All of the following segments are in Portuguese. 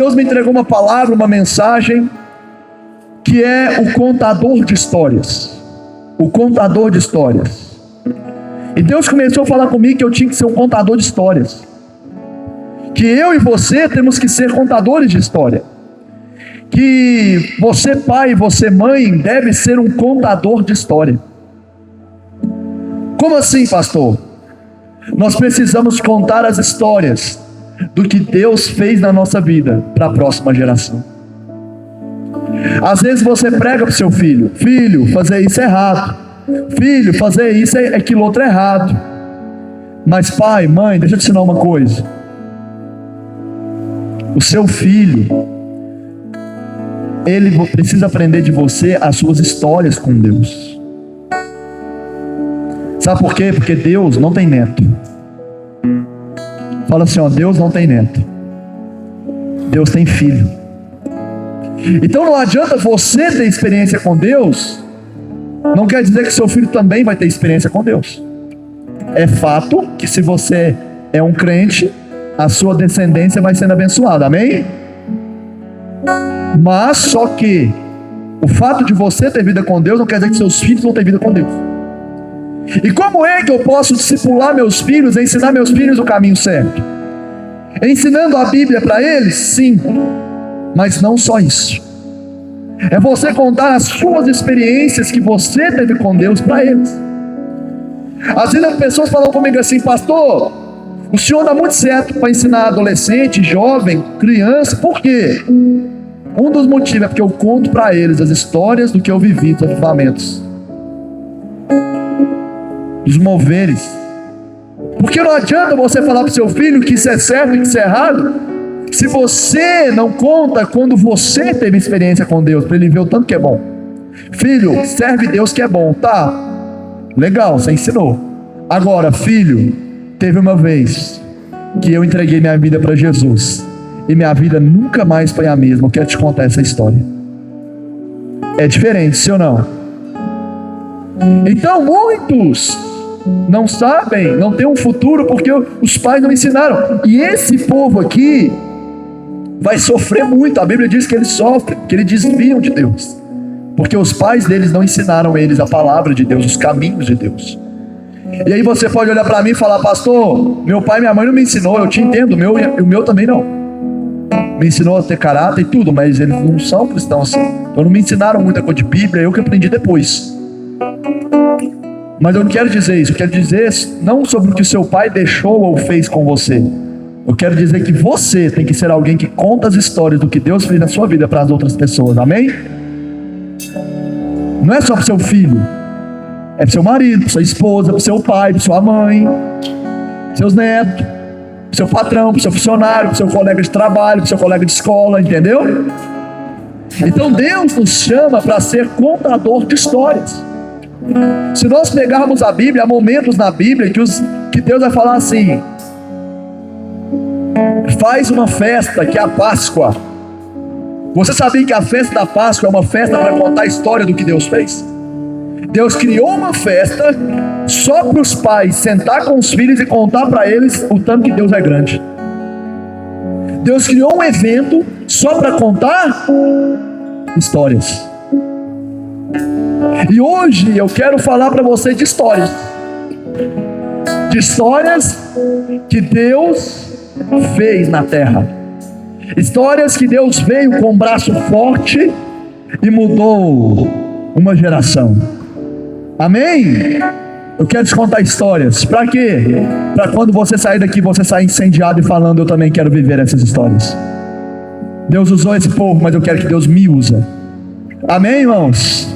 Deus me entregou uma palavra, uma mensagem, que é o contador de histórias. O contador de histórias. E Deus começou a falar comigo que eu tinha que ser um contador de histórias. Que eu e você temos que ser contadores de história. Que você pai, você mãe, deve ser um contador de história. Como assim, pastor? Nós precisamos contar as histórias do que Deus fez na nossa vida para a próxima geração. Às vezes você prega para o seu filho: filho, fazer isso é errado, filho, fazer isso é aquilo outro é errado. Mas pai, mãe, deixa eu te ensinar uma coisa. O seu filho, ele precisa aprender de você as suas histórias com Deus. Sabe por quê? Porque Deus não tem neto. Fala assim, ó, Deus não tem neto. Deus tem filho. Então não adianta você ter experiência com Deus, não quer dizer que seu filho também vai ter experiência com Deus. É fato que se você é um crente, a sua descendência vai sendo abençoada, amém? Mas só que o fato de você ter vida com Deus não quer dizer que seus filhos vão ter vida com Deus. E como é que eu posso discipular meus filhos, ensinar meus filhos o caminho certo? Ensinando a Bíblia para eles? Sim. Mas não só isso. É você contar as suas experiências que você teve com Deus para eles. Às vezes as pessoas falam comigo assim: pastor, o senhor dá muito certo para ensinar adolescente, jovem, criança. Por quê? Um dos motivos é porque eu conto para eles as histórias do que eu vivi, dos avivamentos, dos moveres. Porque não adianta você falar para o seu filho que isso é certo e que isso é errado, se você não conta quando você teve experiência com Deus, para ele ver o tanto que é bom. Filho, serve Deus que é bom, tá? Legal, você ensinou. Agora, filho, teve uma vez que eu entreguei minha vida para Jesus e minha vida nunca mais foi a mesma. Eu quero te contar essa história. É diferente, sim ou não? Então muitos não sabem, não tem um futuro porque os pais não ensinaram. E esse povo aqui vai sofrer muito. A Bíblia diz que eles sofrem, que eles desviam de Deus, porque os pais deles não ensinaram eles a palavra de Deus, os caminhos de Deus. E aí você pode olhar para mim e falar: pastor, meu pai e minha mãe não me ensinou. Eu te entendo, o meu também não. Me ensinou a ter caráter e tudo, mas eles não são cristãos assim. Então não me ensinaram muita coisa de Bíblia, eu que aprendi depois. Mas eu não quero dizer isso. Eu quero dizer não sobre o que seu pai deixou ou fez com você. Eu quero dizer que você tem que ser alguém que conta as histórias do que Deus fez na sua vida para as outras pessoas, amém? Não é só para o seu filho, é para o seu marido, para sua esposa, para o seu pai, para sua mãe, para seus netos, para o seu patrão, para o seu funcionário, para o seu colega de trabalho, para o seu colega de escola, entendeu? Então Deus nos chama para ser contador de histórias. Se nós pegarmos a Bíblia, há momentos na Bíblia que Deus vai falar assim: faz uma festa que é a Páscoa. Você sabia que a festa da Páscoa é uma festa para contar a história do que Deus fez? Deus criou uma festa só para os pais sentar com os filhos e contar para eles o tanto que Deus é grande. Deus criou um evento só para contar histórias. E hoje eu quero falar para você de histórias. De histórias que Deus fez na terra. Histórias que Deus veio com um braço forte e mudou uma geração. Amém? Eu quero te contar histórias. Para quê? Para quando você sair daqui, você sair incendiado e falando: eu também quero viver essas histórias. Deus usou esse povo, mas eu quero que Deus me use. Amém, irmãos?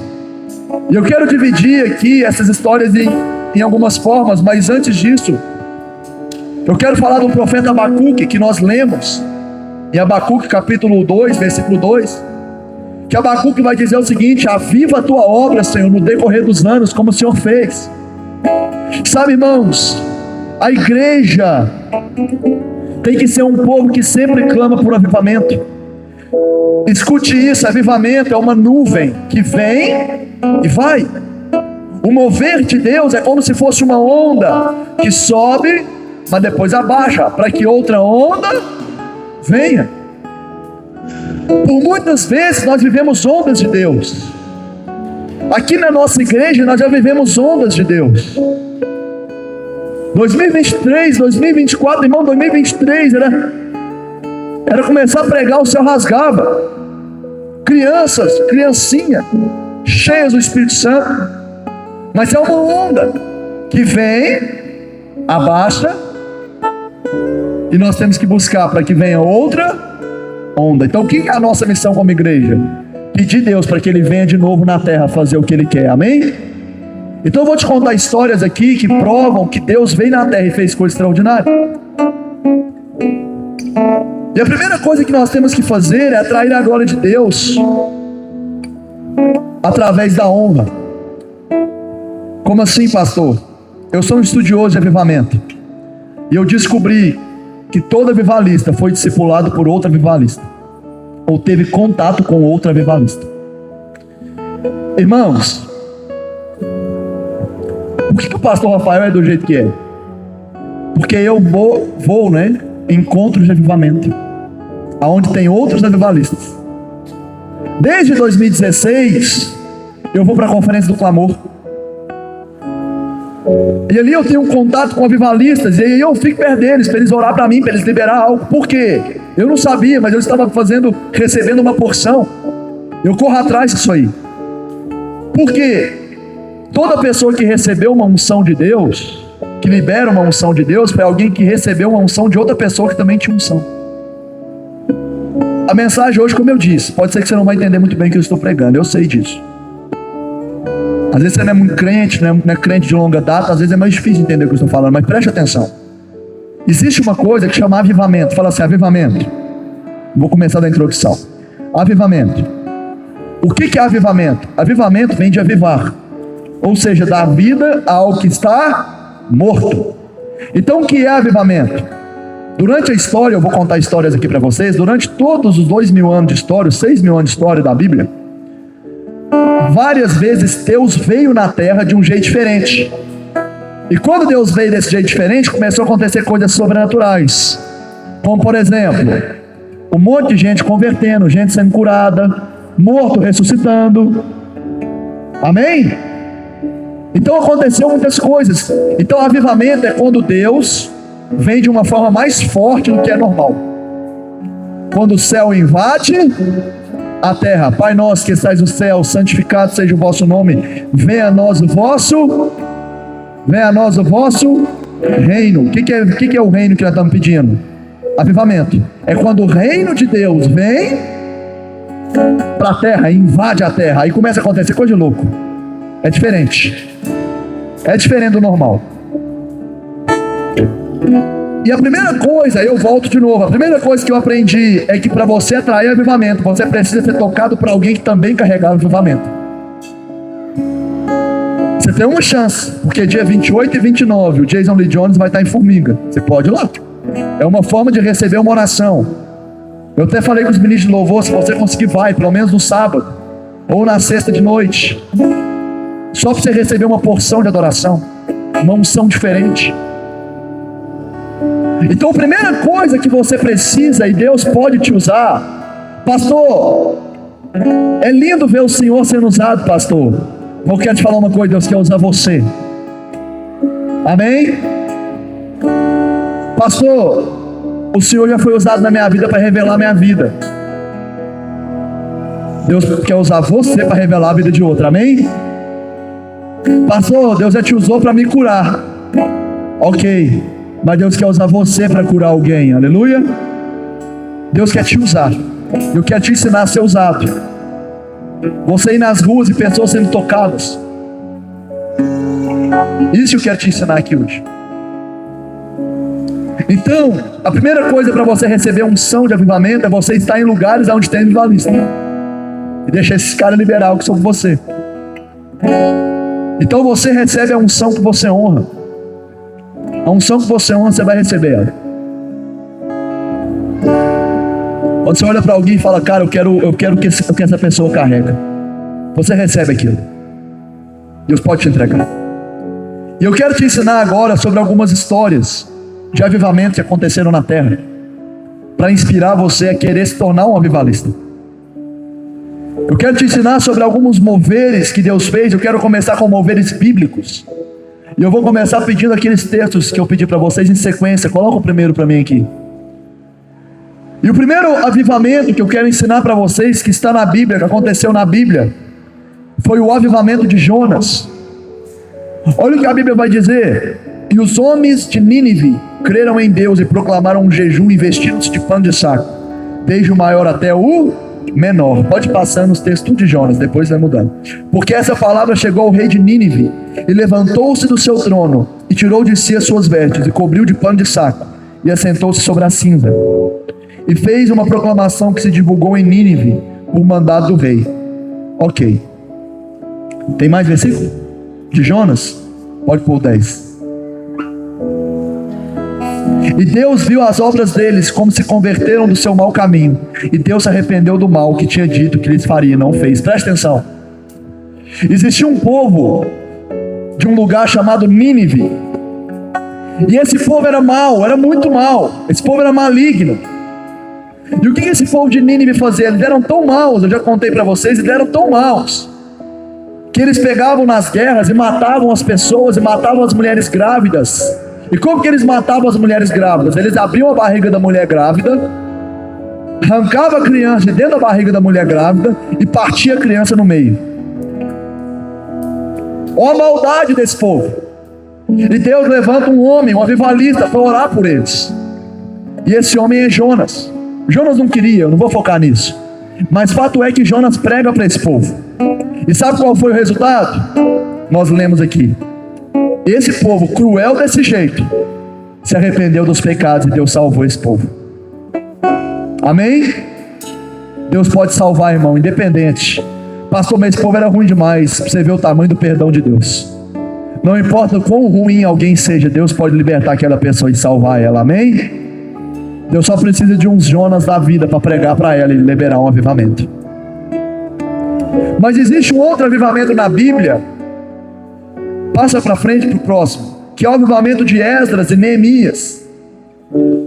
E eu quero dividir aqui essas histórias em algumas formas, mas antes disso, eu quero falar do profeta Abacuque, que nós lemos em Abacuque capítulo 2, versículo 2, que Abacuque vai dizer o seguinte: aviva a tua obra, Senhor, no decorrer dos anos, como o Senhor fez. Sabe, irmãos, a igreja tem que ser um povo que sempre clama por avivamento. Escute isso: avivamento é uma nuvem que vem e vai. O mover de Deus é como se fosse uma onda que sobe, mas depois abaixa, para que outra onda venha. Por muitas vezes nós vivemos ondas de Deus. Aqui na nossa igreja nós já vivemos ondas de Deus. 2023, 2024, irmão, 2023 era começar a pregar, o céu rasgava. Crianças, criancinha, cheias do Espírito Santo. Mas é uma onda que vem, abaixa, e nós temos que buscar para que venha outra onda. Então o que é a nossa missão como igreja? Pedir a Deus para que Ele venha de novo na terra fazer o que Ele quer, amém? Então eu vou te contar histórias aqui que provam que Deus veio na terra e fez coisa extraordinária. E a primeira coisa que nós temos que fazer é atrair a glória de Deus através da honra. Como assim, pastor? Eu sou um estudioso de avivamento e eu descobri que todo avivalista foi discipulado por outro avivalista, ou teve contato com outro avivalista. Irmãos, por que o pastor Rafael é do jeito que é? Porque eu vou, né, em encontros de avivamento, aonde tem outros avivalistas. Desde 2016, eu vou para a conferência do clamor. E ali eu tenho um contato com avivalistas, e aí eu fico perto deles, para eles orar para mim, para eles liberar algo. Por quê? Eu não sabia, mas eu estava recebendo uma porção. Eu corro atrás disso aí. Por quê? Toda pessoa que recebeu uma unção de Deus, que libera uma unção de Deus, foi alguém que recebeu uma unção de outra pessoa que também tinha unção. A mensagem hoje, como eu disse, pode ser que você não vai entender muito bem o que eu estou pregando, eu sei disso. Às vezes você não é muito crente, não é crente de longa data, às vezes é mais difícil entender o que eu estou falando, mas preste atenção. Existe uma coisa que chama avivamento. Fala assim, avivamento. Vou começar da introdução. Avivamento. O que é avivamento? Avivamento vem de avivar, ou seja, dar vida ao que está morto. Então o que é avivamento? Durante a história, eu vou contar histórias aqui para vocês, durante todos os 2.000 anos de história, os 6.000 anos de história da Bíblia, várias vezes Deus veio na terra de um jeito diferente. E quando Deus veio desse jeito diferente, começou a acontecer coisas sobrenaturais. Como por exemplo, um monte de gente convertendo, gente sendo curada, morto ressuscitando. Amém? Então aconteceu muitas coisas. Então avivamento é quando Deus vem de uma forma mais forte do que é normal. Quando o céu invade a terra. Pai nosso que estais no céu, santificado seja o vosso nome. Venha a nós o vosso reino. O que é o reino que nós estamos pedindo? Avivamento. É quando o reino de Deus vem para a terra, invade a terra. Aí começa a acontecer coisa de louco. É diferente. É diferente do normal. E a primeira coisa, eu volto de novo, a primeira coisa que eu aprendi é que para você atrair avivamento, você precisa ser tocado por alguém que também carregava avivamento. Você tem uma chance, porque dia 28 e 29, o Jason Lee Jones vai estar em Formiga. Você pode ir lá. É uma forma de receber uma oração. Eu até falei com os ministros de louvor, se você conseguir, vai, pelo menos no sábado, ou na sexta de noite. Só para você receber uma porção de adoração, uma unção diferente. Então a primeira coisa que você precisa, e Deus pode te usar, pastor, é lindo ver o Senhor sendo usado, pastor. Eu quero te falar uma coisa, Deus quer usar você. Amém? Pastor, o Senhor já foi usado na minha vida para revelar a minha vida. Deus quer usar você para revelar a vida de outro, amém? Pastor, Deus já te usou para me curar. Ok, mas Deus quer usar você para curar alguém, aleluia. Deus quer te usar. Eu quero te ensinar a ser usado. Você ir nas ruas e pessoas sendo tocadas. Isso eu quero te ensinar aqui hoje. Então, a primeira coisa para você receber a unção de avivamento é você estar em lugares onde tem avivalista e deixar esses caras liberar o que sobre você. Então você recebe a unção que você honra. A unção que você honra, você vai receber ela. Quando você olha para alguém e fala, cara, eu quero que essa pessoa carrega, você recebe aquilo. Deus pode te entregar. E eu quero te ensinar agora sobre algumas histórias de avivamento que aconteceram na terra, para inspirar você a querer se tornar um avivalista. Eu quero te ensinar sobre alguns moveres que Deus fez. Eu quero começar com moveres bíblicos. E eu vou começar pedindo aqueles textos que eu pedi para vocês em sequência. Coloca o primeiro para mim aqui. E o primeiro avivamento que eu quero ensinar para vocês, que está na Bíblia, que aconteceu na Bíblia, foi o avivamento de Jonas. Olha o que a Bíblia vai dizer. E os homens de Nínive creram em Deus e proclamaram um jejum e vestiram-se de pano de saco, desde o maior até o menor. Pode passar nos textos de Jonas, depois vai mudando. Porque essa palavra chegou ao rei de Nínive, e levantou-se do seu trono, e tirou de si as suas vestes, e cobriu de pano de saco, e assentou-se sobre a cinza. E fez uma proclamação que se divulgou em Nínive, por mandado do rei. Ok. Tem mais versículo? De Jonas? Pode pôr 10. E Deus viu as obras deles, como se converteram do seu mau caminho. E Deus se arrependeu do mal que tinha dito que lhes faria, e não fez. Presta atenção. Existia um povo de um lugar chamado Nínive. E esse povo era mau, era muito mau. Esse povo era maligno. E o que esse povo de Nínive fazia? Eles eram tão maus, eu já contei para vocês, eles eram tão maus, que eles pegavam nas guerras e matavam as pessoas, e matavam as mulheres grávidas. E como que eles matavam as mulheres grávidas? Eles abriam a barriga da mulher grávida, arrancavam a criança de dentro da barriga da mulher grávida e partia a criança no meio. Olha a maldade desse povo. E Deus levanta um homem, um avivalista, para orar por eles. E esse homem é Jonas. Jonas não queria, eu não vou focar nisso. Mas fato é que Jonas prega para esse povo. E sabe qual foi o resultado? Nós lemos aqui. Esse povo cruel desse jeito se arrependeu dos pecados e Deus salvou esse povo. Amém? Deus pode salvar, irmão, independente. Pastor, mas esse povo era ruim demais. Pra você ver o tamanho do perdão de Deus. Não importa quão ruim alguém seja, Deus pode libertar aquela pessoa e salvar ela. Amém? Deus só precisa de uns Jonas da vida para pregar para ela e liberar um avivamento. Mas existe um outro avivamento na Bíblia. Passa para frente para o próximo, que é o avivamento de Esdras e Neemias.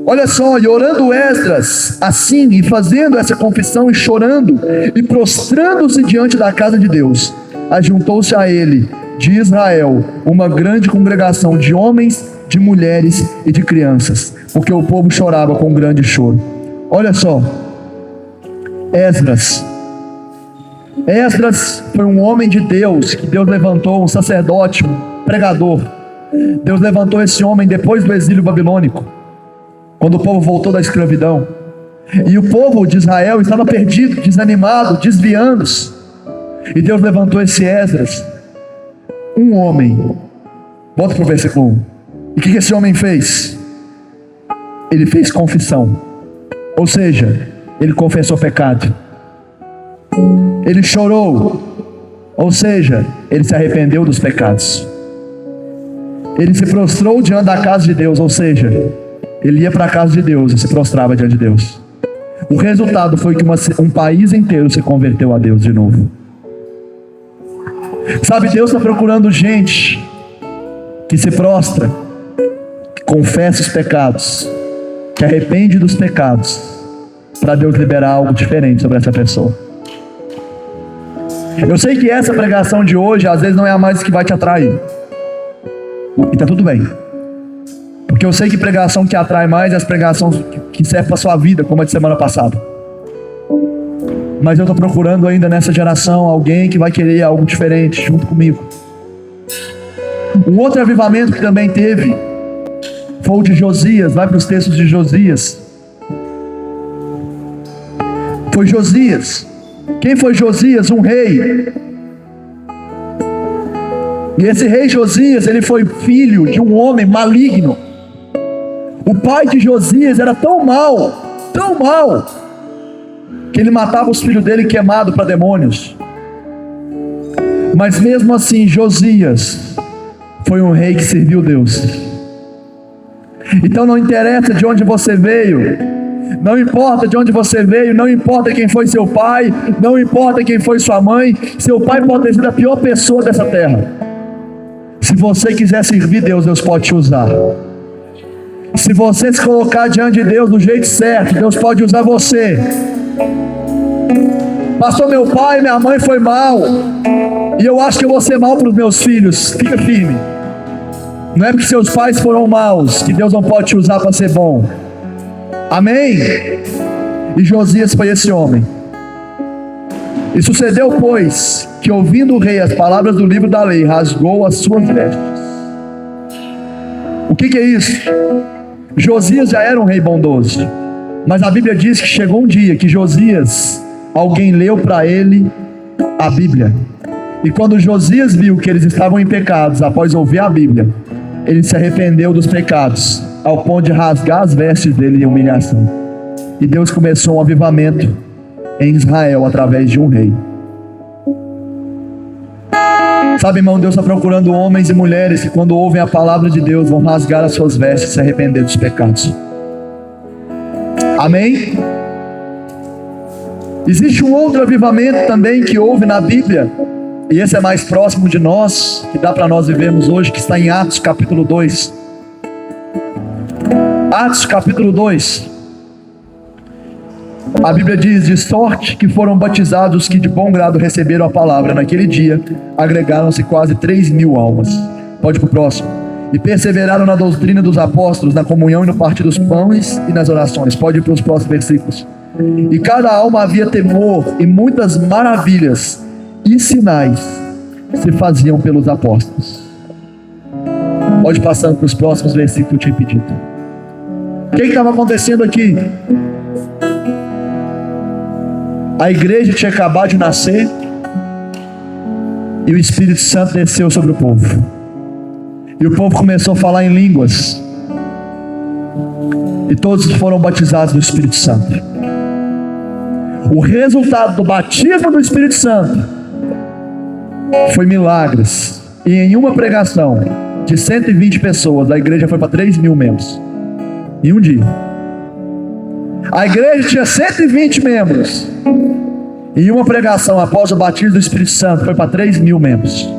Olha só, e orando Esdras assim, e fazendo essa confissão, e chorando, e prostrando-se diante da casa de Deus, ajuntou-se a ele, de Israel, uma grande congregação de homens, de mulheres e de crianças, porque o povo chorava com grande choro. Olha só, Esdras foi um homem de Deus, que Deus levantou, um sacerdote, um pregador. Deus levantou esse homem depois do exílio babilônico, quando o povo voltou da escravidão, e o povo de Israel estava perdido, desanimado, desviando-se, e Deus levantou esse Esdras, um homem. Volta para o versículo 1. E o que esse homem fez? Ele fez confissão, ou seja, ele confessou pecado. Ele chorou, ou seja, ele se arrependeu dos pecados. Ele se prostrou diante da casa de Deus, ou seja, ele ia para a casa de Deus e se prostrava diante de Deus. O resultado foi que um país inteiro se converteu a Deus de novo. Sabe, Deus está procurando gente que se prostra, que confessa os pecados, que arrepende dos pecados, para Deus liberar algo diferente sobre essa pessoa. Eu sei que essa pregação de hoje às vezes não é a mais que vai te atrair, e está tudo bem, porque eu sei que pregação que atrai mais é as pregações que servem para a sua vida, como a de semana passada. Mas eu estou procurando ainda nessa geração alguém que vai querer algo diferente junto comigo. Um outro avivamento que também teve foi o de Josias. Vai para os textos de Josias. Foi Josias. Quem foi Josias? Um rei. E esse rei Josias, ele foi filho de um homem maligno. O pai de Josias era tão mau, que ele matava os filhos dele queimado para demônios. Mas mesmo assim, Josias foi um rei que serviu Deus. Então não interessa de onde você veio, não importa de onde você veio, não importa quem foi seu pai, não importa quem foi sua mãe. Seu pai pode ter sido a pior pessoa dessa terra. Se você quiser servir Deus, Deus pode te usar. Se você se colocar diante de Deus do jeito certo, Deus pode usar você. Pastor, meu pai e minha mãe foi mal, e eu acho que eu vou ser mal para os meus filhos. Fica firme. Não é porque seus pais foram maus que Deus não pode te usar para ser bom. Amém? E Josias foi esse homem. E sucedeu, pois, que ouvindo o rei as palavras do livro da lei, rasgou as suas vestes. O que é isso? Josias já era um rei bondoso, mas a Bíblia diz que chegou um dia que Josias, alguém leu para ele a Bíblia. E quando Josias viu que eles estavam em pecados, após ouvir a Bíblia, ele se arrependeu dos pecados, ao ponto de rasgar as vestes dele em humilhação. E Deus começou um avivamento em Israel através de um rei. Sabe, irmão, Deus está procurando homens e mulheres que, quando ouvem a palavra de Deus, vão rasgar as suas vestes e se arrepender dos pecados. Amém? Existe um outro avivamento também que houve na Bíblia, e esse é mais próximo de nós, que dá para nós vivermos hoje, que está em Atos capítulo 2. Atos capítulo 2. A Bíblia diz: de sorte que foram batizados os que de bom grado receberam a palavra. Naquele dia agregaram-se quase 3.000 almas. Pode ir para o próximo. E perseveraram na doutrina dos apóstolos, na comunhão e no partir dos pães e nas orações. Pode ir para os próximos versículos. E cada alma havia temor, e muitas maravilhas e sinais se faziam pelos apóstolos. Pode passar para os próximos versículos que eu tinha pedido. O que estava acontecendo aqui? A igreja tinha acabado de nascer e o Espírito Santo desceu sobre o povo. E o povo começou a falar em línguas. E todos foram batizados no Espírito Santo. O resultado do batismo do Espírito Santo foi milagres. E em uma pregação de 120 pessoas, a igreja foi para 3.000 membros. Em um dia. A igreja tinha 120 membros. E uma pregação após o batismo do Espírito Santo foi para 3.000 membros.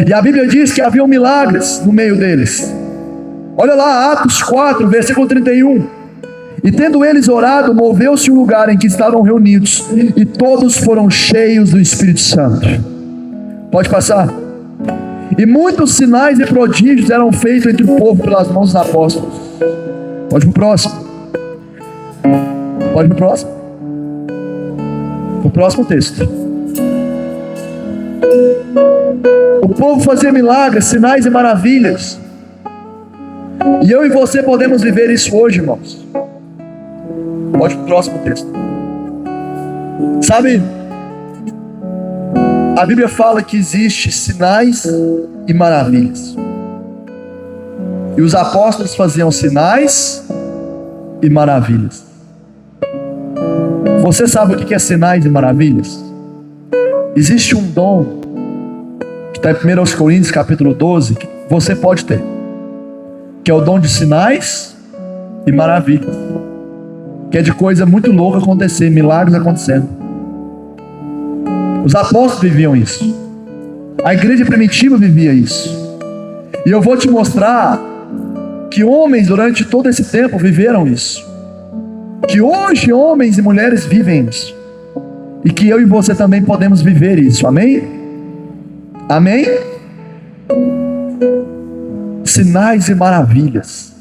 E a Bíblia diz que havia milagres no meio deles. Olha lá, Atos 4, versículo 31. E tendo eles orado, moveu-se o lugar em que estavam reunidos, e todos foram cheios do Espírito Santo. Pode passar. E muitos sinais e prodígios eram feitos entre o povo pelas mãos dos apóstolos. Pode para o próximo. Pode para o próximo. O próximo texto. O povo fazia milagres, sinais e maravilhas. E eu e você podemos viver isso hoje, irmãos. Pode para o próximo texto. Sabe, a Bíblia fala que existe sinais e maravilhas. E os apóstolos faziam sinais e maravilhas. Você sabe o que é sinais e maravilhas? Existe um dom que está em 1 Coríntios capítulo 12, que você pode ter, que é o dom de sinais e maravilhas, que é de coisa muito louca acontecer, milagres acontecendo. Os apóstolos viviam isso. A igreja primitiva vivia isso. E eu vou te mostrar que homens durante todo esse tempo viveram isso. Que hoje homens e mulheres vivem isso. E que eu e você também podemos viver isso. Amém? Amém? Sinais e maravilhas.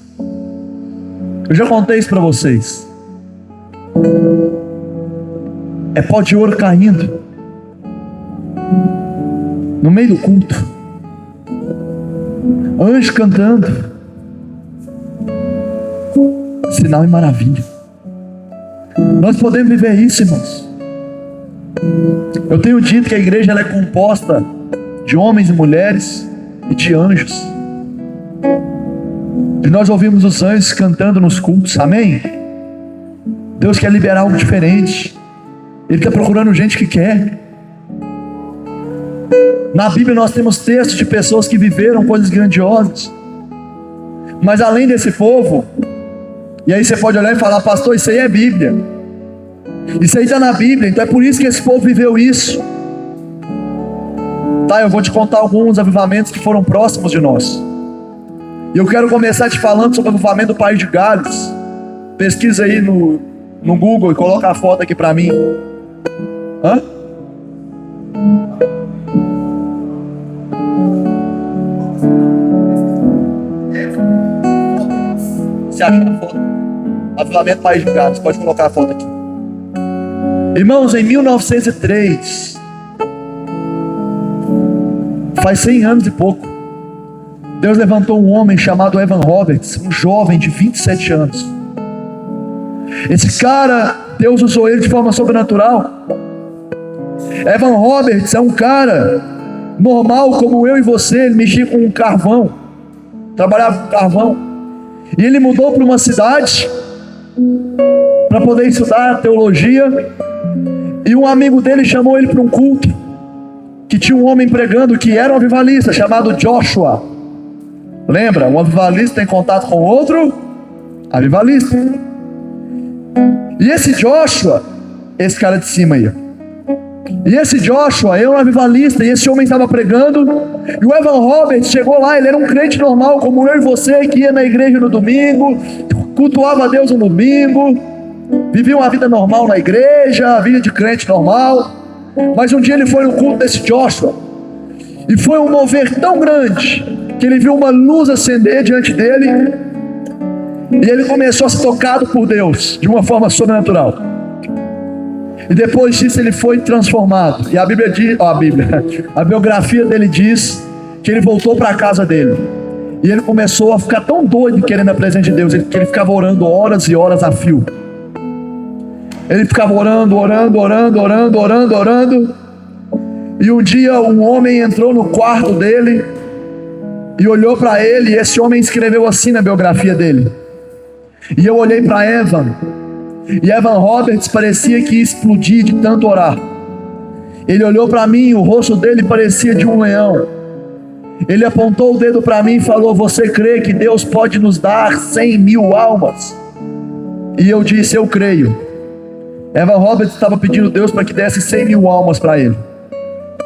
Eu já contei isso para vocês. É pó de ouro caindo no meio do culto, anjo cantando, sinal e maravilha. Nós podemos viver isso, irmãos. Eu tenho dito que a igreja ela é composta de homens e mulheres e de anjos. E nós ouvimos os anjos cantando nos cultos, amém? Deus quer liberar algo diferente. Ele está procurando gente que quer. Na Bíblia nós temos textos de pessoas que viveram coisas grandiosas. Mas além desse povo, e aí você pode olhar e falar: pastor, isso aí é Bíblia. Isso aí está na Bíblia, então é por isso que esse povo viveu isso. Tá, eu vou te contar alguns avivamentos que foram próximos de nós. E eu quero começar te falando sobre o avivamento do país de Gales. Pesquisa aí no Google e coloca a foto aqui para mim. Hã? Você acha a foto? Avivamento País de Gales, pode colocar a foto aqui. Irmãos, em 1903, faz 100 anos e pouco, Deus levantou um homem chamado Evan Roberts, um jovem de 27 anos. Esse cara, Deus usou ele de forma sobrenatural. Evan Roberts é um cara normal como eu e você. Ele mexia com carvão, trabalhava com carvão, e ele mudou para uma cidade para poder estudar teologia. E um amigo dele chamou ele para um culto que tinha um homem pregando que era um avivalista chamado Joshua. Lembra? Um avivalista tem contato com outro avivalista. E esse Joshua, esse cara de cima aí, e esse Joshua é um avivalista, e esse homem estava pregando, e o Evan Roberts chegou lá. Ele era um crente normal como eu e você, que ia na igreja no domingo, cultuava a Deus no domingo, vivia uma vida normal na igreja, vida de crente normal. Mas um dia ele foi no culto desse Joshua, e foi um mover tão grande que ele viu uma luz acender diante dele, e ele começou a ser tocado por Deus de uma forma sobrenatural. E depois disso ele foi transformado. E a Bíblia diz, a biografia dele diz que ele voltou para a casa dele. E ele começou a ficar tão doido querendo a presença de Deus, que ele ficava orando horas e horas a fio. Ele ficava orando. E um dia um homem entrou no quarto dele e olhou para ele, e esse homem escreveu assim na biografia dele. E eu olhei para Evan, e Evan Roberts parecia que ia explodir de tanto orar. Ele olhou para mim, o rosto dele parecia de um leão. Ele apontou o dedo para mim e falou: você crê que Deus pode nos dar 100.000 almas? E eu disse: eu creio. Evan Roberts estava pedindo a Deus para que desse 100.000 almas para ele.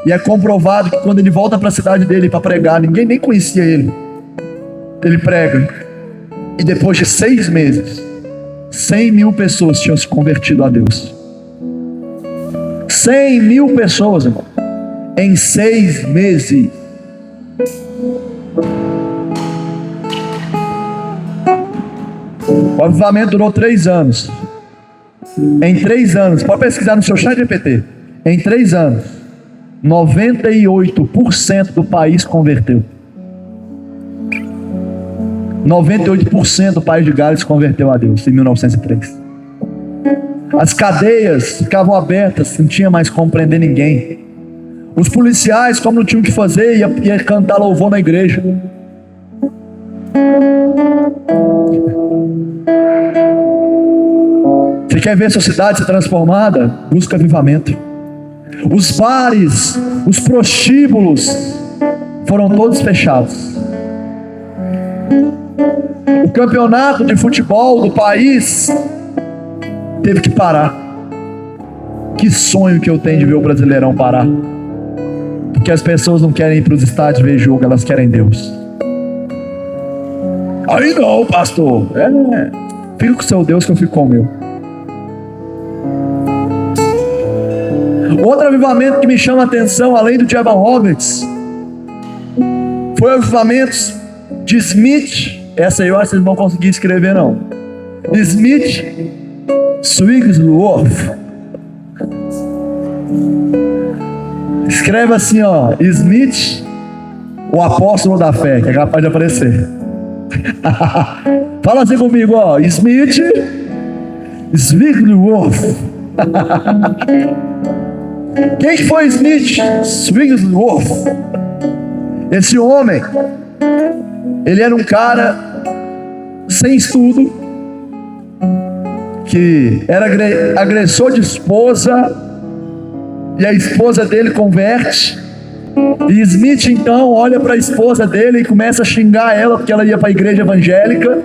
E é comprovado que quando ele volta para a cidade dele para pregar, ninguém nem conhecia ele. Ele prega, e depois de 6 meses, 100.000 pessoas tinham se convertido a Deus. 100.000 pessoas, irmão, em 6 meses. O avivamento durou 3 anos. Em 3 anos, pode pesquisar no seu chat GPT. Em 3 anos, 98% do país converteu. 98% do país de Gales converteu a Deus em 1903. As cadeias ficavam abertas, não tinha mais como prender ninguém. Os policiais, como não tinham o que fazer, ia cantar louvor na igreja. Você quer ver sua cidade ser transformada? Busca avivamento. Os bares, os prostíbulos foram todos fechados. O campeonato de futebol do país teve que parar. Que sonho que eu tenho de ver o Brasileirão parar. Porque as pessoas não querem ir para os estádios ver jogo, elas querem Deus. Aí não, pastor. Fica com o seu Deus que eu fico com o meu. Outro avivamento que me chama a atenção, além do de Evan Roberts, foi o avivamento de Smith. Essa aí eu acho que vocês não vão conseguir escrever, não. Smith Wigglesworth. Escreve assim, ó: Smith, o apóstolo da fé, que é capaz de aparecer. Fala assim comigo, ó: Smith Wigglesworth. Quem foi Smith Wigglesworth? Esse homem, ele era um cara sem estudo, que era agressor de esposa, e a esposa dele converte. E Smith então olha para a esposa dele e começa a xingar ela, porque ela ia para a igreja evangélica.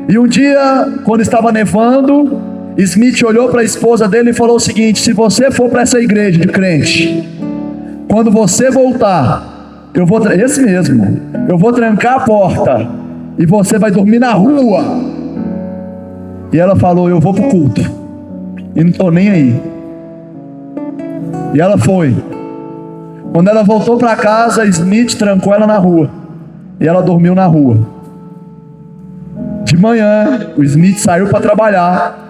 E um dia, quando estava nevando, Smith olhou para a esposa dele e falou o seguinte: se você for para essa igreja de crente, quando você voltar, eu vou trancar a porta e você vai dormir na rua. E ela falou: eu vou pro culto e não estou nem aí. E ela foi. Quando ela voltou para casa, Smith trancou ela na rua. E ela dormiu na rua. De manhã, o Smith saiu para trabalhar.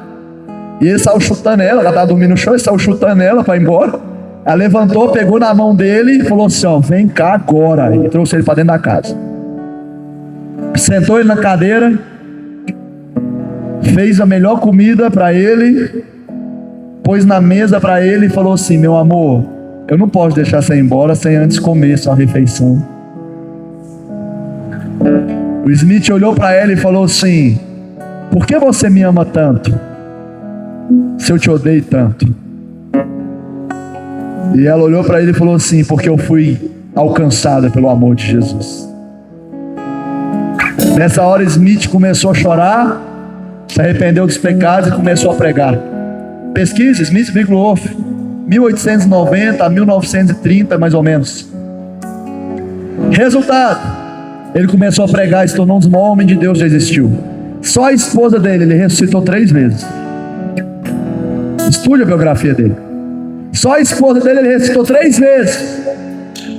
E ele saiu chutando ela estava dormindo no chão, ele saiu chutando ela para ir embora. Ela levantou, pegou na mão dele e falou assim, ó, vem cá agora. E trouxe ele para dentro da casa. Sentou ele na cadeira, fez a melhor comida para ele, pôs na mesa para ele e falou assim, meu amor, eu não posso deixar você ir embora sem antes comer sua refeição. O Smith olhou para ela e falou assim, por que você me ama tanto, se eu te odeio tanto? E ela olhou para ele e falou assim, porque eu fui alcançada pelo amor de Jesus. Nessa hora Smith começou a chorar, se arrependeu dos pecados e começou a pregar. Pesquisa, Smith Wigglesworth, 1890 a 1930 mais ou menos. Resultado, ele começou a pregar e se tornou um dos maiores homens de Deus que já existiu. Só a esposa dele, ele ressuscitou 3 vezes. Estude a biografia dele. Só a esposa dele, ele ressuscitou 3 vezes.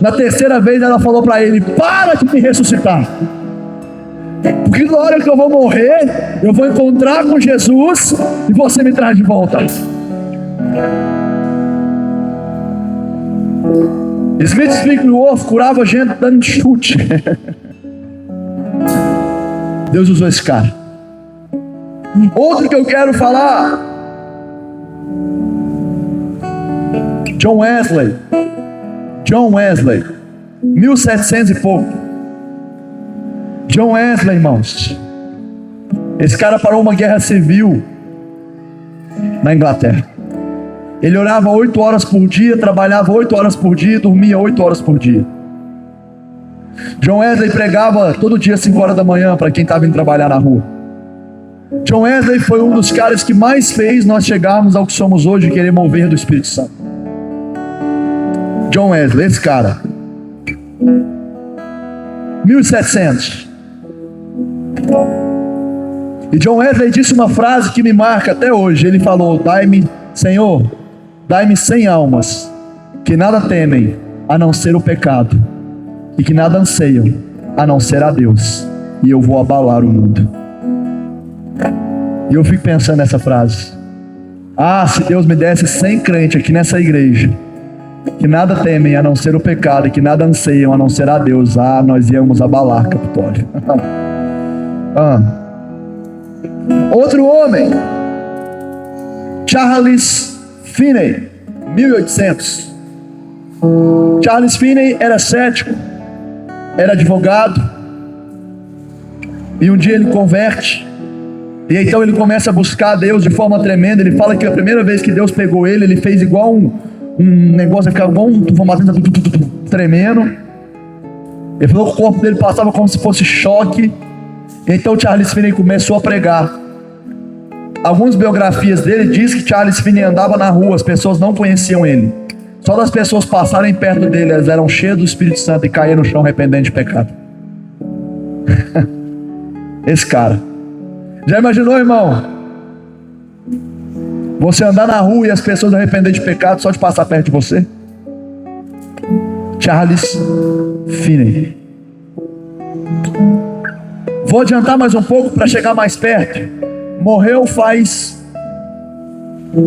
Na terceira vez ela falou para ele, para de me ressuscitar, porque na hora que eu vou morrer, eu vou encontrar com Jesus e você me traz de volta. Smith Wigglesworth curava gente dando chute. Deus usou esse cara. Outro que eu quero falar, John Wesley, 1700 e pouco. John Wesley, irmãos, esse cara parou uma guerra civil na Inglaterra. Ele orava 8 horas por dia, trabalhava 8 horas por dia, dormia 8 horas por dia. John Wesley pregava todo dia 5 horas da manhã para quem estava indo trabalhar na rua. John Wesley foi um dos caras que mais fez nós chegarmos ao que somos hoje, querer mover do Espírito Santo. John Wesley, esse cara, 1700. E John Wesley disse uma frase que me marca até hoje. Ele falou, Senhor, dai-me 100 almas que nada temem a não ser o pecado e que nada anseiam a não ser a Deus, e eu vou abalar o mundo. E eu fico pensando nessa frase. Se Deus me desse 100 crentes aqui nessa igreja que nada temem a não ser o pecado e que nada anseiam a não ser a Deus, nós íamos abalar Capitólio. Outro homem, Charles Finney, 1800. Charles Finney era cético, era advogado, e um dia ele converte, e então ele começa a buscar a Deus de forma tremenda. Ele fala que a primeira vez que Deus pegou ele, ele fez igual um negócio, igual um tremendo. Ele falou que o corpo dele passava como se fosse choque. Então Charles Finney começou a pregar. Algumas biografias dele diz que Charles Finney andava na rua, as pessoas não conheciam ele. Só das pessoas passarem perto dele, elas eram cheias do Espírito Santo e caíam no chão arrependendo de pecado. Esse cara. Já imaginou, irmão? Você andar na rua e as pessoas arrepender de pecado só de passar perto de você? Charles Finney. Vou adiantar mais um pouco para chegar mais perto. Morreu faz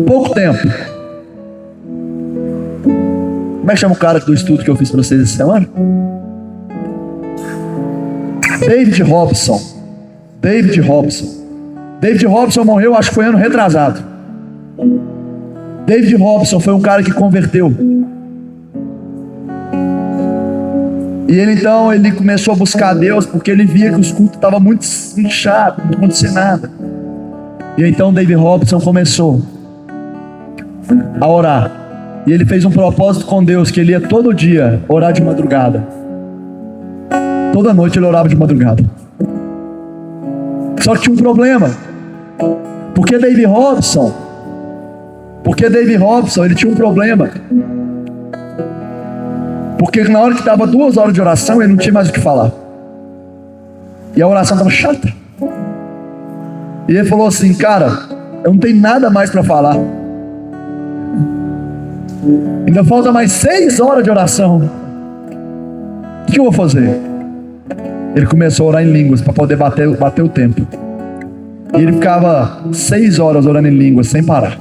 pouco tempo. Como é que chama o cara do estudo que eu fiz para vocês essa semana? David Robson. David Robson morreu, acho que foi ano retrasado. David Robson foi um cara que converteu. E ele começou a buscar a Deus, porque ele via que os cultos estavam muito chato, não acontecia nada. E então David Robson começou a orar. E ele fez um propósito com Deus, que ele ia todo dia orar de madrugada. Toda noite ele orava de madrugada. Só que tinha um problema. Porque David Robson, ele tinha um problema. Porque na hora que dava 2 horas de oração, ele não tinha mais o que falar. E a oração estava chata. E ele falou assim, cara, eu não tenho nada mais para falar. Ainda falta mais 6 horas de oração. O que eu vou fazer? Ele começou a orar em línguas para poder bater o tempo. E ele ficava 6 horas orando em línguas sem parar.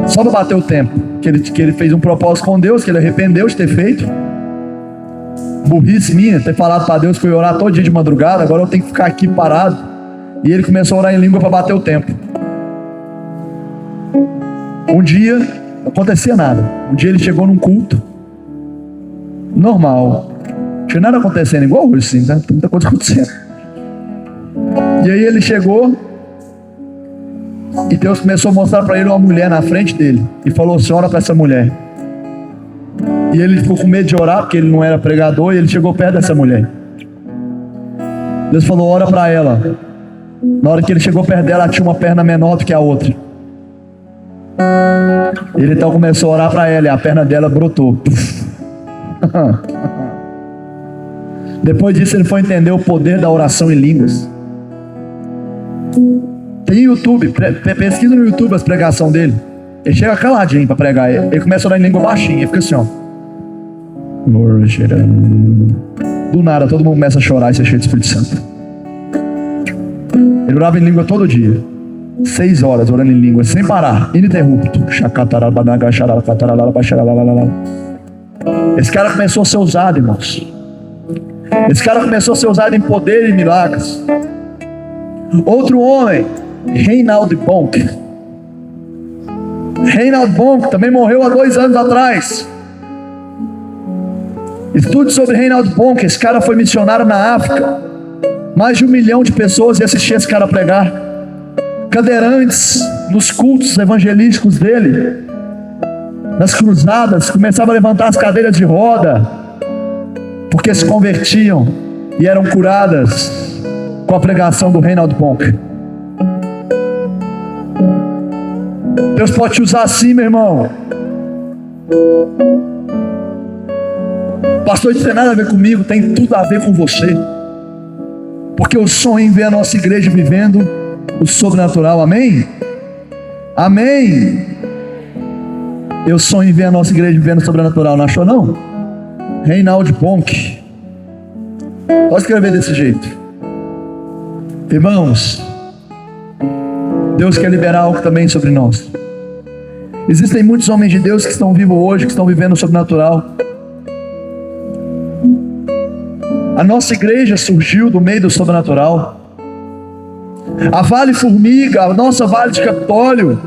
Só para bater o tempo. Que ele fez um propósito com Deus, que ele arrependeu de ter feito. Burrice minha, ter falado para Deus que eu ia orar todo dia de madrugada, agora eu tenho que ficar aqui parado. E ele começou a orar em língua para bater o tempo. Um dia, não acontecia nada. Um dia ele chegou num culto normal. Não tinha nada acontecendo, igual hoje, sim, né? Tem muita coisa acontecendo. E aí ele chegou e Deus começou a mostrar para ele uma mulher na frente dele e falou assim: ora para essa mulher. E ele ficou com medo de orar porque ele não era pregador, e ele chegou perto dessa mulher. Deus falou: ora para ela. Na hora que ele chegou perto dela, ela tinha uma perna menor do que a outra. Ele então começou a orar para ela e a perna dela brotou. Depois disso ele foi entender o poder da oração em línguas. Tem YouTube, pesquisa no YouTube as pregações dele. Ele chega caladinho para pregar. Ele começa a orar em língua baixinha, ele fica assim, ó. Do nada todo mundo começa a chorar e ser cheio do Espírito Santo. Ele orava em língua todo dia, 6 horas orando em língua, sem parar, ininterrupto. Esse cara começou a ser usado, irmãos. Esse cara começou a ser usado em poder e milagres. Outro homem, Reinhard Bonk. Reinhard Bonk também morreu há 2 anos atrás. Estude sobre Reinhard Bonk. Esse cara foi missionário na África. Mais de 1 milhão de pessoas iam assistir esse cara pregar. Cadeirantes nos cultos evangelísticos dele, nas cruzadas, começavam a levantar as cadeiras de roda, porque se convertiam e eram curadas com a pregação do Reinhard Bonk. Deus pode te usar assim, meu irmão. Pastor, isso não tem nada a ver comigo, tem tudo a ver com você. Porque eu sonho em ver a nossa igreja vivendo o sobrenatural, amém? Amém. Eu sonho em ver a nossa igreja vivendo o sobrenatural, não achou não? Reinhard Bonk. Pode escrever desse jeito. Irmãos, Deus quer liberar algo também sobre nós. Existem muitos homens de Deus que estão vivos hoje, que estão vivendo o sobrenatural. A nossa igreja surgiu do meio do sobrenatural. A Vale Formiga, a nossa Vale de Capitólio.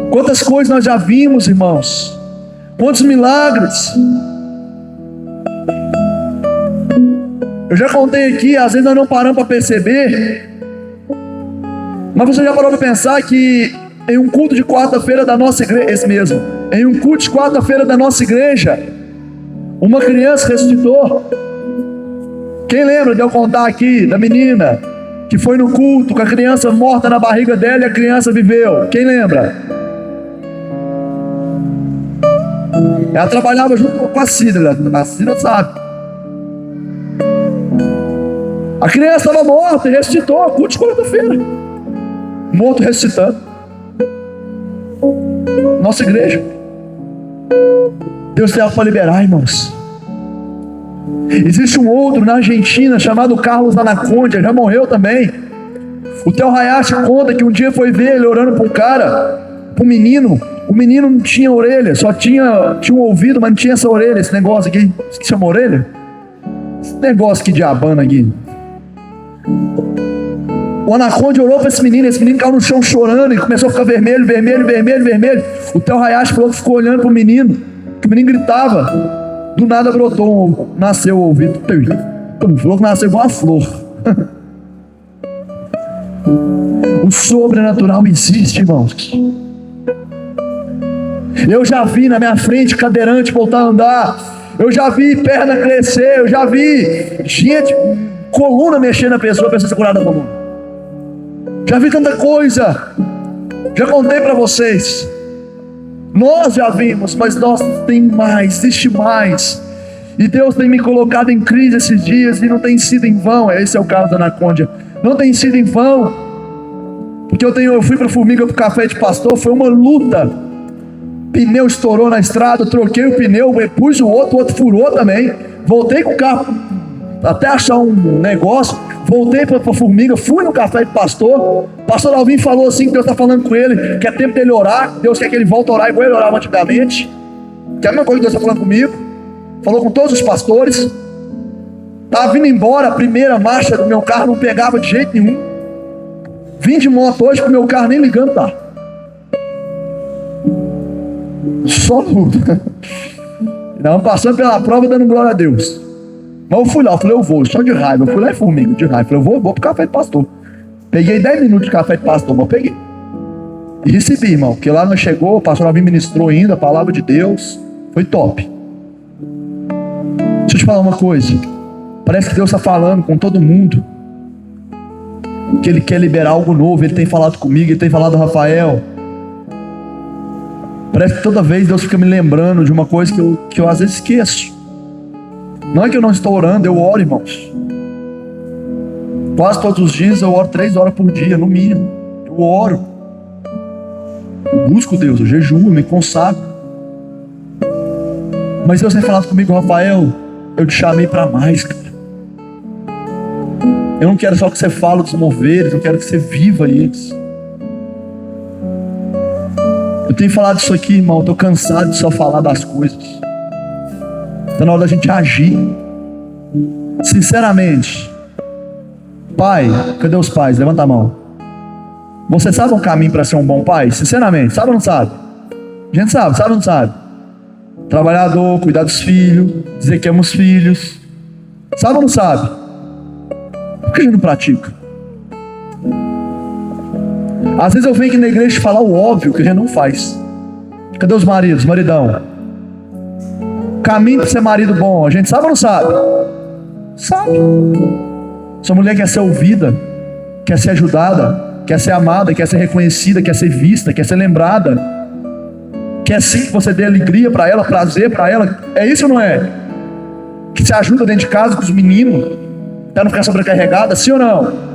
Quantas coisas nós já vimos, irmãos. Quantos milagres. Eu já contei aqui, às vezes nós não paramos para perceber. Mas você já parou para pensar que em um culto de quarta-feira da nossa igreja, esse mesmo, em um culto de quarta-feira da nossa igreja, uma criança ressuscitou. Quem lembra de eu contar aqui da menina que foi no culto com a criança morta na barriga dela e a criança viveu? Quem lembra? Ela trabalhava junto com a Cida, a Cida sabe. A criança estava morta e ressuscitou, culto de quarta-feira. Morto ressuscitando. Nossa igreja. Deus tem algo para liberar, irmãos. Existe um outro na Argentina chamado Carlos Anacondia, já morreu também. O Theo Hayashi conta que um dia foi ver ele orando para um cara, para um menino. O menino não tinha orelha, só tinha um ouvido, mas não tinha essa orelha, esse negócio aqui. Isso que chama orelha? Esse negócio aqui de abana aqui. O Anacondia orou para esse menino caiu no chão chorando e começou a ficar vermelho. O Theo Hayashi falou que ficou olhando para o menino, que o menino gritava. Do nada brotou, nasceu o ouvido. Falou que nasceu igual uma flor. O sobrenatural existe, irmãos. Eu já vi na minha frente cadeirante voltar a andar. Eu já vi perna crescer. Eu já vi gente, coluna mexer na pessoa, a pessoa ser curada da coluna. Já vi tanta coisa. Já contei para vocês. Nós já vimos, mas nós tem mais, existe mais. E Deus tem me colocado em crise esses dias e não tem sido em vão. Esse é o caso da Anacondia. Não tem sido em vão. Porque eu fui para Formiga, para o café de pastor, foi uma luta pneu estourou na estrada, eu troquei o pneu, pus o outro furou também. Voltei com o carro até achar um negócio, voltei para Formiga, fui no café do pastor. Pastor Alvim falou assim, que Deus está falando com ele, que é tempo dele orar, Deus quer que ele volte a orar igual ele orava antigamente, que é a mesma coisa que Deus está falando comigo. Falou com todos os pastores. Estava vindo embora, a primeira marcha do meu carro não pegava de jeito nenhum. Vim de moto hoje com o meu carro nem ligando, tá? Só luta. Não, passando pela prova, dando glória a Deus. Mas eu fui lá, eu falei, eu vou, só de raiva. Eu fui lá em Formiga, de raiva. Eu falei, eu vou pro café do pastor. Peguei 10 minutos de café do pastor, mas eu peguei. E recebi, irmão, porque lá nós chegou, o pastor Alvim ministrou ainda a palavra de Deus. Foi top. Deixa eu te falar uma coisa. Parece que Deus está falando com todo mundo, que Ele quer liberar algo novo. Ele tem falado comigo, Ele tem falado com o Rafael. Parece que toda vez Deus fica me lembrando de uma coisa que eu às vezes esqueço. Não é que eu não estou orando, eu oro, irmãos. Quase todos os dias eu oro 3 horas por dia, no mínimo. Eu oro. Eu busco Deus, eu jejuo, eu me consagro. Mas Deus tem falado comigo, Rafael, eu te chamei para mais, cara. Eu não quero só que você fale dos moveres, eu quero que você viva isso. Eu tenho falado isso aqui, irmão, eu estou cansado de só falar das coisas. Está na hora da gente agir. Sinceramente, pai, cadê os pais? Levanta a mão. Você sabe um caminho para ser um bom pai? Sinceramente, sabe ou não sabe? A gente sabe ou não sabe? Trabalhador, cuidar dos filhos, dizer que ama os filhos. Sabe ou não sabe? Por que a gente não pratica? Às vezes eu venho aqui na igreja falar o óbvio que a gente não faz. Cadê os maridos, maridão? Caminho para ser marido bom, a gente sabe ou não sabe? Sabe. Sua mulher quer ser ouvida, quer ser ajudada, quer ser amada, quer ser reconhecida, quer ser vista, quer ser lembrada. Quer sim que você dê alegria para ela, prazer para ela. É isso ou não é? Que você ajuda dentro de casa com os meninos, para não ficar sobrecarregada, sim ou não?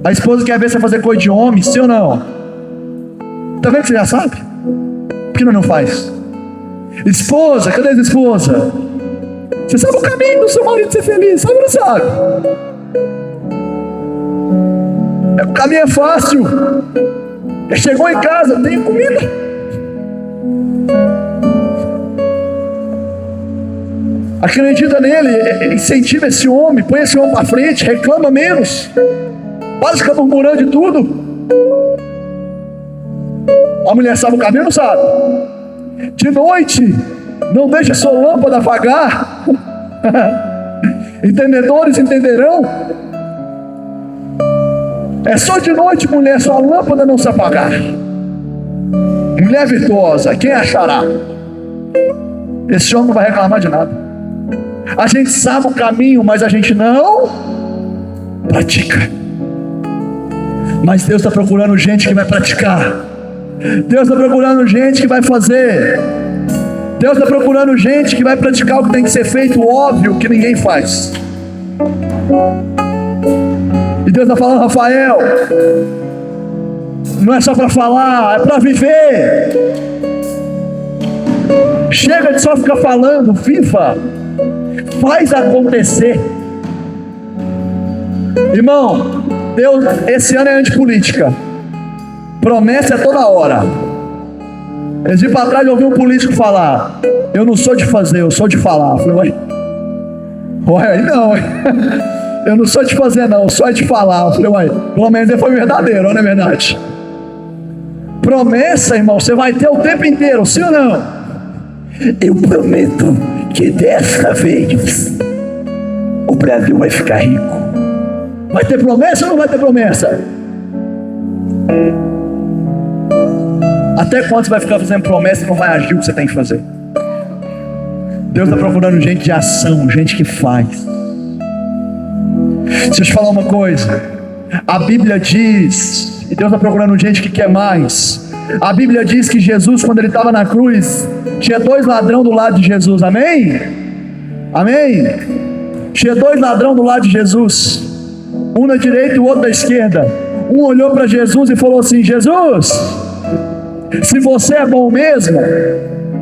A esposa quer ver você fazer coisa de homem, sim ou não? Tá vendo que você já sabe? Por que não faz? Esposa, cadê a esposa? Você sabe o caminho do seu marido ser feliz, sabe ou não sabe? O caminho é fácil. Ele chegou em casa, tem comida. Acredita nele, incentiva esse homem, põe esse homem para frente, reclama menos. Para de ficar murmurando de tudo. A mulher sabe o caminho, não sabe? De noite, não deixe a sua lâmpada apagar. Entendedores entenderão. É só de noite, mulher, sua lâmpada não se apagar. Mulher virtuosa, quem achará? Esse homem não vai reclamar de nada. A gente sabe o caminho, mas a gente não pratica. Mas Deus está procurando gente que vai praticar. Deus está procurando gente que vai fazer. Deus está procurando gente que vai praticar o que tem que ser feito, óbvio, que ninguém faz. E Deus está falando, Rafael, não é só para falar, é para viver. Chega de só ficar falando, viva. Faz acontecer. Irmão, Deus, esse ano é antipolítica. Promessa é toda hora. Esse dia para trás eu ouvi um político falar: eu não sou de fazer, eu sou de falar. Eu falei, ué, não. Eu não sou de fazer não, eu sou de falar. Eu falei, ué, pelo menos ele foi verdadeiro, não é verdade? Promessa, irmão, você vai ter o tempo inteiro, sim ou não? Eu prometo que dessa vez o Brasil vai ficar rico. Vai ter promessa ou não vai ter promessa? Até quando você vai ficar fazendo promessa e não vai agir o que você tem que fazer? Deus está procurando gente de ação, gente que faz. Deixa eu te falar uma coisa. A Bíblia diz, e Deus está procurando gente que quer mais. A Bíblia diz que Jesus, quando ele estava na cruz, tinha 2 ladrões do lado de Jesus, amém? Amém? Tinha 2 ladrões do lado de Jesus, um na direita e o outro na esquerda. Um olhou para Jesus e falou assim: Jesus, Se você é bom mesmo,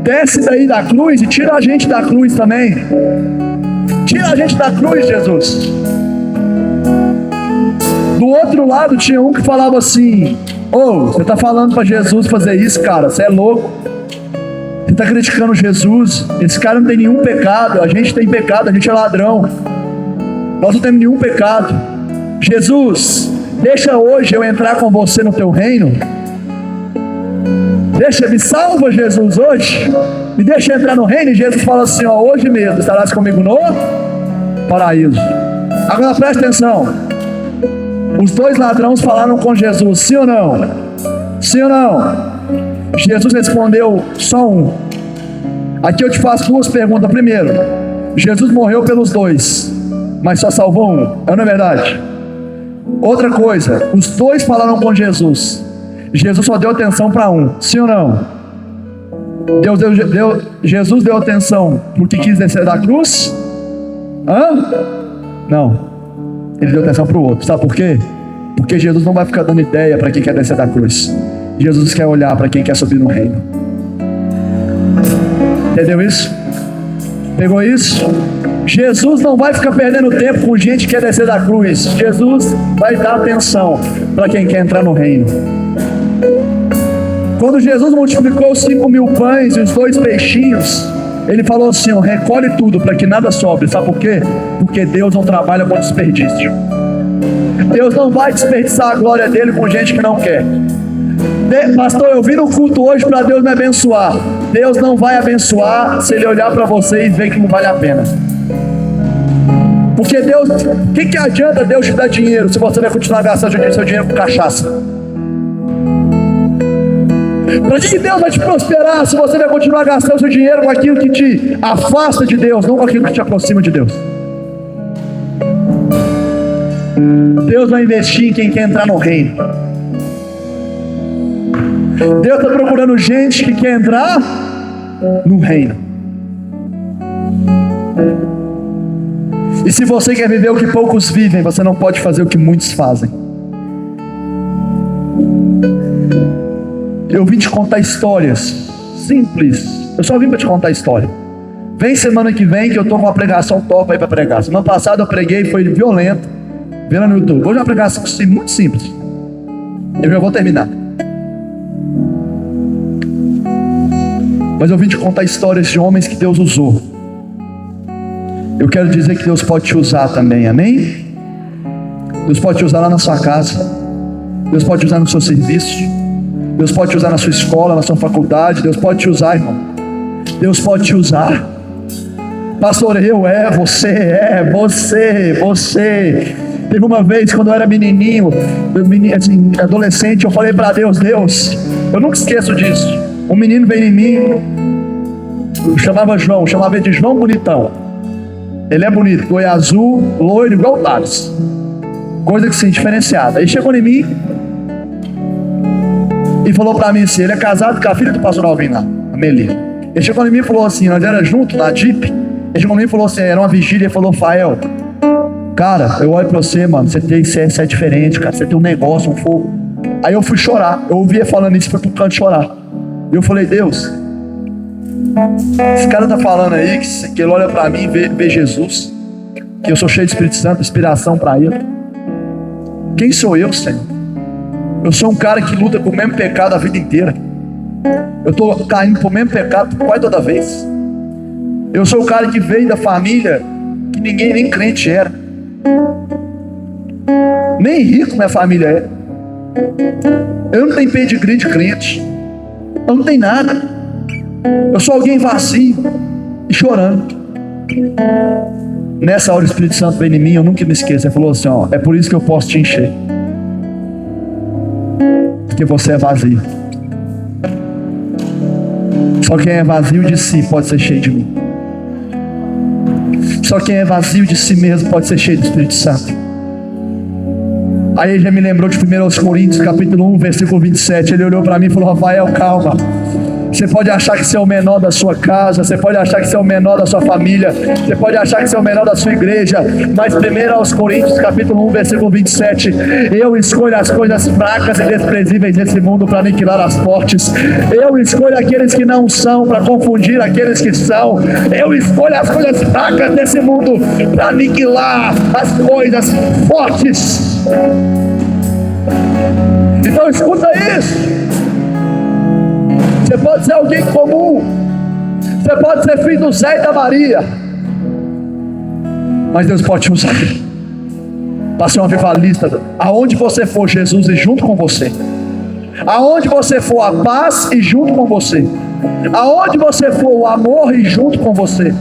desce daí da cruz e tira a gente da cruz também. Tira a gente da cruz, Jesus. Do outro lado tinha um que falava assim: você tá falando para Jesus fazer isso, cara? Você é louco. Você tá criticando Jesus. Esse cara não tem nenhum pecado. A gente tem pecado, a gente é ladrão. Nós não temos nenhum pecado. Jesus, deixa hoje eu entrar com você no teu reino. Me salva, Jesus, hoje. Me deixa entrar no reino. E Jesus fala assim: hoje mesmo estarás comigo no paraíso. Agora presta atenção. Os dois ladrões falaram com Jesus, sim ou não? Sim ou não? Jesus respondeu só um. Aqui eu te faço duas perguntas. Primeiro, Jesus morreu pelos dois, mas só salvou um. Não é verdade? Outra coisa, os dois falaram com Jesus. Jesus só deu atenção para um. Sim ou não? Jesus deu atenção porque quis descer da cruz? Não. Ele deu atenção para o outro. Sabe por quê? Porque Jesus não vai ficar dando ideia para quem quer descer da cruz. Jesus quer olhar para quem quer subir no reino. Entendeu isso? Pegou isso? Jesus não vai ficar perdendo tempo com gente que quer descer da cruz. Jesus vai dar atenção para quem quer entrar no reino. Quando Jesus multiplicou os 5.000 pães e os 2 peixinhos, ele falou assim: recolhe tudo para que nada sobre. Sabe por quê? Porque Deus não trabalha com desperdício. Deus não vai desperdiçar a glória dele com gente que não quer. Pastor, eu vim no culto hoje para Deus me abençoar. Deus não vai abençoar se ele olhar para você e ver que não vale a pena. Porque Deus, o que adianta Deus te dar dinheiro se você vai continuar gastando seu dinheiro com cachaça? Para que Deus vai te prosperar se você vai continuar gastando seu dinheiro com aquilo que te afasta de Deus, não com aquilo que te aproxima de Deus? Deus vai investir em quem quer entrar no reino. Deus está procurando gente que quer entrar no reino. E se você quer viver o que poucos vivem, você não pode fazer o que muitos fazem. Eu vim te contar histórias simples. Eu só vim para te contar história. Vem semana que vem que eu tô com uma pregação top aí para pregar. Semana passada eu preguei, foi violento. Vê lá no YouTube. Hoje é uma pregação muito simples. Eu já vou terminar. Mas eu vim te contar histórias de homens que Deus usou. Eu quero dizer que Deus pode te usar também, amém? Deus pode te usar lá na sua casa. Deus pode te usar no seu serviço. Deus pode te usar na sua escola, na sua faculdade. Deus pode te usar, irmão. Deus pode te usar. Pastor, você. Teve uma vez, quando eu era menininho, assim, adolescente, eu falei para Deus, eu nunca esqueço disso. Um menino veio em mim, chamava ele de João Bonitão. Ele é bonito, olho azul, loiro, igual o Thales. Coisa que sim, diferenciada. Aí chegou em mim e falou pra mim assim, ele é casado com a filha do pastor Alvin lá, a Meli. Ele chegou em mim e falou assim, nós era junto na Jeep. Ele chegou em mim e falou assim, era uma vigília, ele falou, Fael, cara, eu olho pra você, mano, você é diferente, cara, você tem um negócio, um fogo. Aí eu fui chorar, eu ouvi ele falando isso, fui pro canto chorar. E eu falei, Deus, esse cara tá falando aí que ele olha pra mim e vê Jesus, que eu sou cheio de Espírito Santo, inspiração pra ele. Quem sou eu, Senhor? Eu sou um cara que luta com o mesmo pecado a vida inteira. Eu tô caindo pro mesmo pecado quase toda vez. Eu sou o cara que veio da família que ninguém nem crente era. Nem rico minha família é. Eu não tenho pedigree de crente. Eu não tenho nada. Eu sou alguém vazio e chorando. Nessa hora o Espírito Santo veio em mim, eu nunca me esqueço. Ele falou assim, é por isso que eu posso te encher. Porque você é vazio. Só quem é vazio de si pode ser cheio de mim. Só quem é vazio de si mesmo pode ser cheio do Espírito Santo. Aí ele já me lembrou de 1 Coríntios capítulo 1, versículo 27. Ele olhou para mim e falou, Rafael, calma. Você pode achar que você é o menor da sua casa, você pode achar que você é o menor da sua família, você pode achar que você é o menor da sua igreja, mas 1 aos Coríntios, capítulo 1, versículo 27, eu escolho as coisas fracas e desprezíveis desse mundo para aniquilar as fortes. Eu escolho aqueles que não são para confundir aqueles que são. Eu escolho as coisas fracas desse mundo para aniquilar as coisas fortes. Então escuta isso. Você pode ser alguém comum, você pode ser filho do Zé e da Maria, mas Deus pode te usar para ser um avivalista. Aonde você for, Jesus e junto com você. Aonde você for, a paz e junto com você. Aonde você for, o amor e junto com você.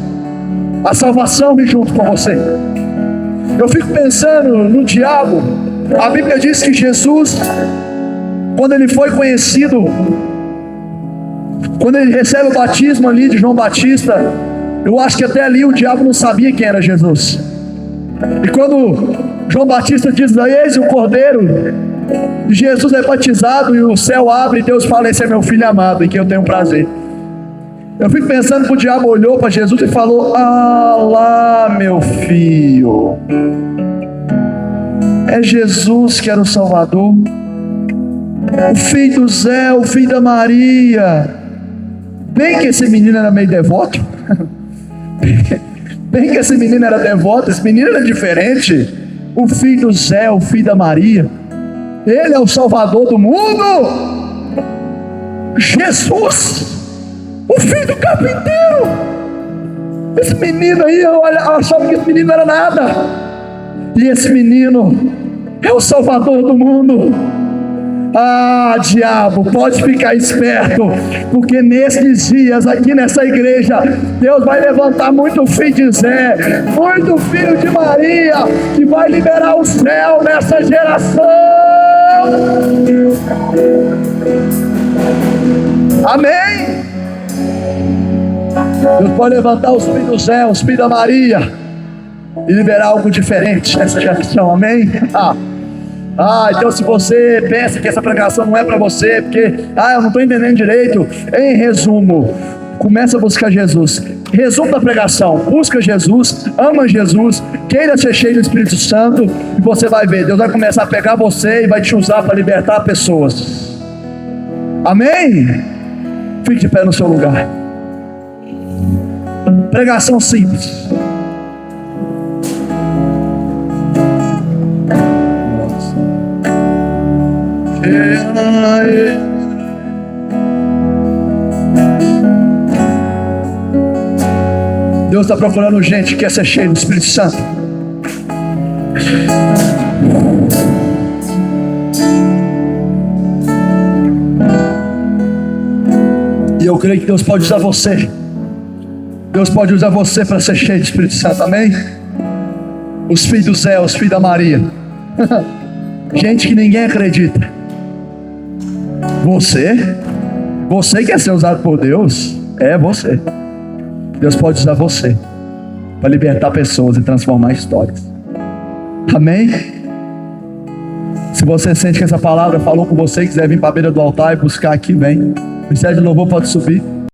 A salvação e junto com você. Eu fico pensando no diabo. A Bíblia diz que Jesus, quando ele foi conhecido, quando ele recebe o batismo ali de João Batista, eu acho que até ali o diabo não sabia quem era Jesus. E quando João Batista diz: eis o Cordeiro, Jesus é batizado e o céu abre e Deus fala: esse é meu filho amado em quem eu tenho prazer. Eu fico pensando que o diabo olhou para Jesus e falou: ah lá, meu filho, é Jesus que era o Salvador, o filho do Zé, o filho da Maria. Bem que esse menino era meio devoto. Bem que esse menino era devoto. Esse menino era diferente. O filho do Zé, o filho da Maria, ele é o Salvador do mundo. Jesus, o filho do carpinteiro. Esse menino aí, eu achava que esse menino não era nada. E esse menino é o Salvador do mundo. Ah, diabo, pode ficar esperto, porque nesses dias, aqui nessa igreja, Deus vai levantar muito filho de Zé, muito filho de Maria, que vai liberar o céu nessa geração. Amém? Deus pode levantar os filhos do Zé, os filhos da Maria, e liberar algo diferente nessa geração. Amém? Então se você pensa que essa pregação não é para você, porque eu não estou entendendo direito, em resumo, começa a buscar Jesus. Resumo da pregação: busca Jesus, ama Jesus, queira ser cheio do Espírito Santo, e você vai ver, Deus vai começar a pegar você e vai te usar para libertar pessoas. Amém? Fique de pé no seu lugar. Pregação simples. Deus está procurando gente que quer ser cheio do Espírito Santo. E eu creio que Deus pode usar você. Deus pode usar você para ser cheio do Espírito Santo. Amém? Os filhos do Zé, os filhos da Maria. Gente que ninguém acredita. Você quer ser usado por Deus? É você. Deus pode usar você para libertar pessoas e transformar histórias. Amém? Se você sente que essa palavra falou com você, quiser vir para a beira do altar e buscar aqui, vem. O ministério de louvor pode subir.